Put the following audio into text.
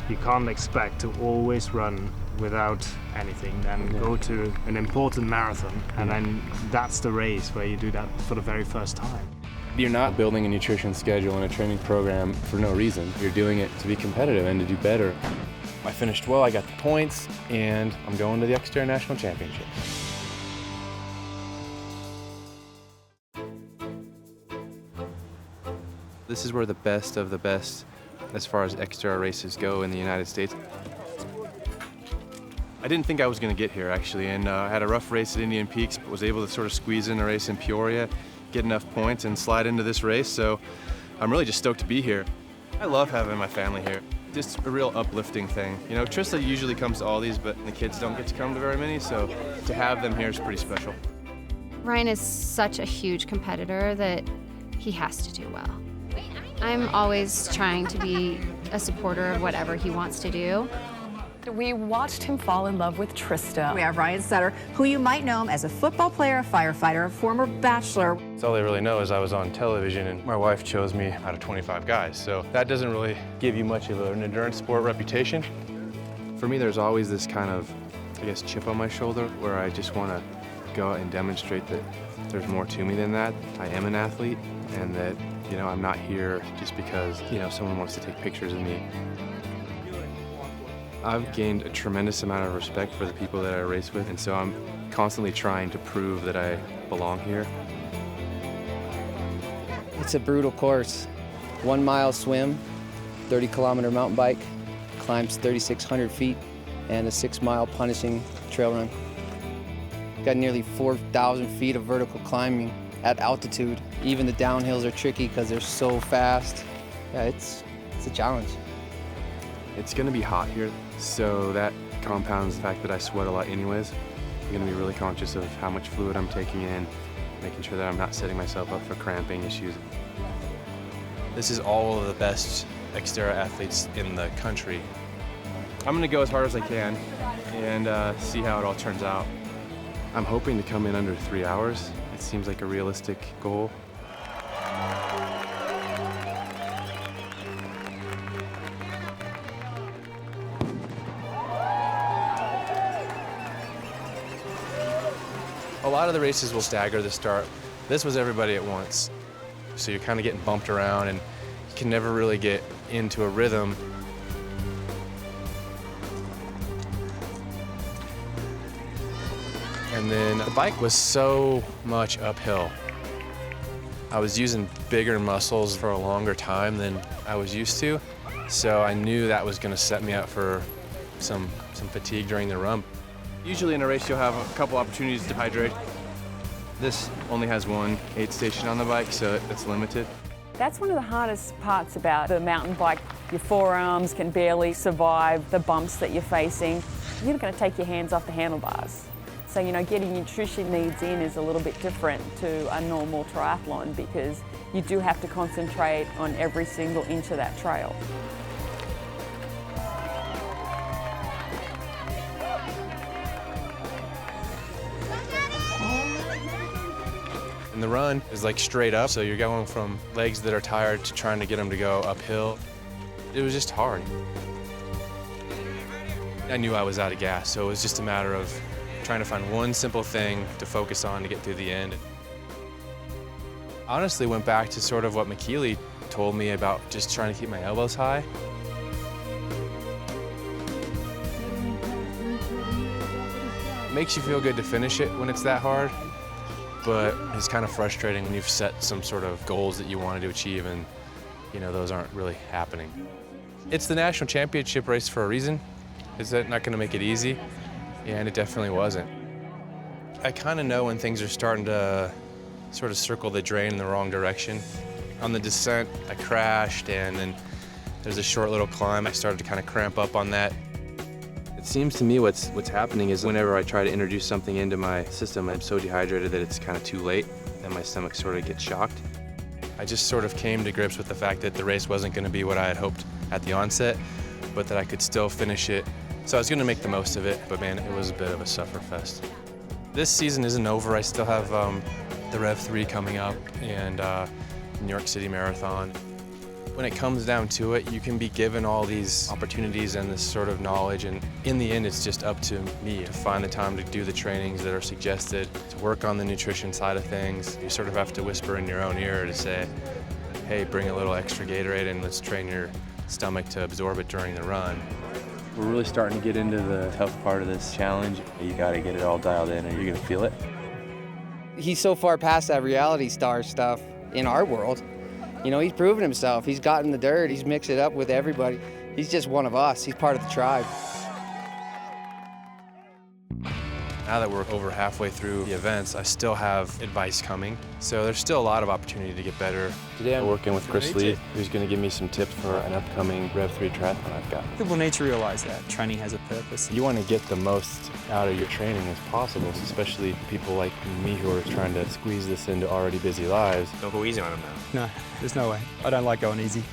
You can't expect to always run without anything, then go to an important marathon, and then that's the race where you do that for the very first time. You're not building a nutrition schedule and a training program for no reason. You're doing it to be competitive and to do better. I finished well, I got the points, and I'm going to the Xterra National Championship. This is where the best of the best as far as Xterra races go in the United States. I didn't think I was going to get here, actually, and I had a rough race at Indian Peaks, but was able to sort of squeeze in a race in Peoria, get enough points, and slide into this race, so I'm really just stoked to be here. I love having my family here. Just a real uplifting thing. You know, Trista usually comes to all these, but the kids don't get to come to very many, so to have them here is pretty special. Ryan is such a huge competitor that he has to do well. I'm always trying to be a supporter of whatever he wants to do. We watched him fall in love with Trista. We have Ryan Sutter, who you might know him as a football player, a firefighter, a former bachelor. That's all they really know is I was on television, and my wife chose me out of 25 guys, so that doesn't really give you much of an endurance sport reputation. For me, there's always this kind of, I guess, chip on my shoulder where I just want to go out and demonstrate that there's more to me than that. I am an athlete, and that, you know, I'm not here just because, you know, someone wants to take pictures of me. I've gained a tremendous amount of respect for the people that I race with, and so I'm constantly trying to prove that I belong here. It's a brutal course. 1 mile swim, 30-kilometer mountain bike, climbs 3,600 feet, and a 6-mile punishing trail run. Got nearly 4,000 feet of vertical climbing at altitude. Even the downhills are tricky because they're so fast. Yeah, it's a challenge. It's gonna be hot here, so that compounds the fact that I sweat a lot anyways. I'm gonna be really conscious of how much fluid I'm taking in, making sure that I'm not setting myself up for cramping issues. This is all of the best Xterra athletes in the country. I'm gonna go as hard as I can and see how it all turns out. I'm hoping to come in under 3 hours. It seems like a realistic goal. A lot of the races will stagger the start. This was everybody at once. So you're kind of getting bumped around and you can never really get into a rhythm. And then the bike was so much uphill. I was using bigger muscles for a longer time than I was used to. So I knew that was going to set me up for some fatigue during the run. Usually in a race, you'll have a couple opportunities to hydrate. This only has one aid station on the bike, so it's limited. That's one of the hardest parts about the mountain bike. Your forearms can barely survive the bumps that you're facing. You're not going to take your hands off the handlebars. So, you know, getting nutrition needs in is a little bit different to a normal triathlon because you do have to concentrate on every single inch of that trail. And the run is like straight up, so you're going from legs that are tired to trying to get them to go uphill. It was just hard. I knew I was out of gas, so it was just a matter of trying to find one simple thing to focus on to get through the end. Honestly, went back to sort of what McKeely told me about just trying to keep my elbows high. It makes you feel good to finish it when it's that hard, but it's kind of frustrating when you've set some sort of goals that you wanted to achieve and, you know, those aren't really happening. It's the national championship race for a reason. Is that not going to make it easy? And it definitely wasn't. I kind of know when things are starting to sort of circle the drain in the wrong direction. On the descent, I crashed, and then there's a short little climb. I started to kind of cramp up on that. It seems to me what's happening is whenever I try to introduce something into my system, I'm so dehydrated that it's kind of too late, and my stomach sort of gets shocked. I just sort of came to grips with the fact that the race wasn't going to be what I had hoped at the onset, but that I could still finish it. So I was going to make the most of it, but man, it was a bit of a sufferfest. This season isn't over. I still have the Rev 3 coming up and New York City Marathon. When it comes down to it, you can be given all these opportunities and this sort of knowledge, and in the end, it's just up to me to find the time to do the trainings that are suggested, to work on the nutrition side of things. You sort of have to whisper in your own ear to say, hey, bring a little extra Gatorade and let's train your stomach to absorb it during the run. We're really starting to get into the tough part of this challenge. You got to get it all dialed in or you're going to feel it. He's so far past that reality star stuff in our world. You know, he's proven himself. He's gotten the dirt. He's mixed it up with everybody. He's just one of us. He's part of the tribe. Now that we're over halfway through the events, I still have advice coming. So there's still a lot of opportunity to get better. Today I'm working with Chris Lee, who's going to give me some tips for an upcoming Rev 3 triathlon I've got. People need to realize that training has a purpose. You want to get the most out of your training as possible, especially people like me who are trying to squeeze this into already busy lives. Don't go easy on them now. No, there's no way. I don't like going easy.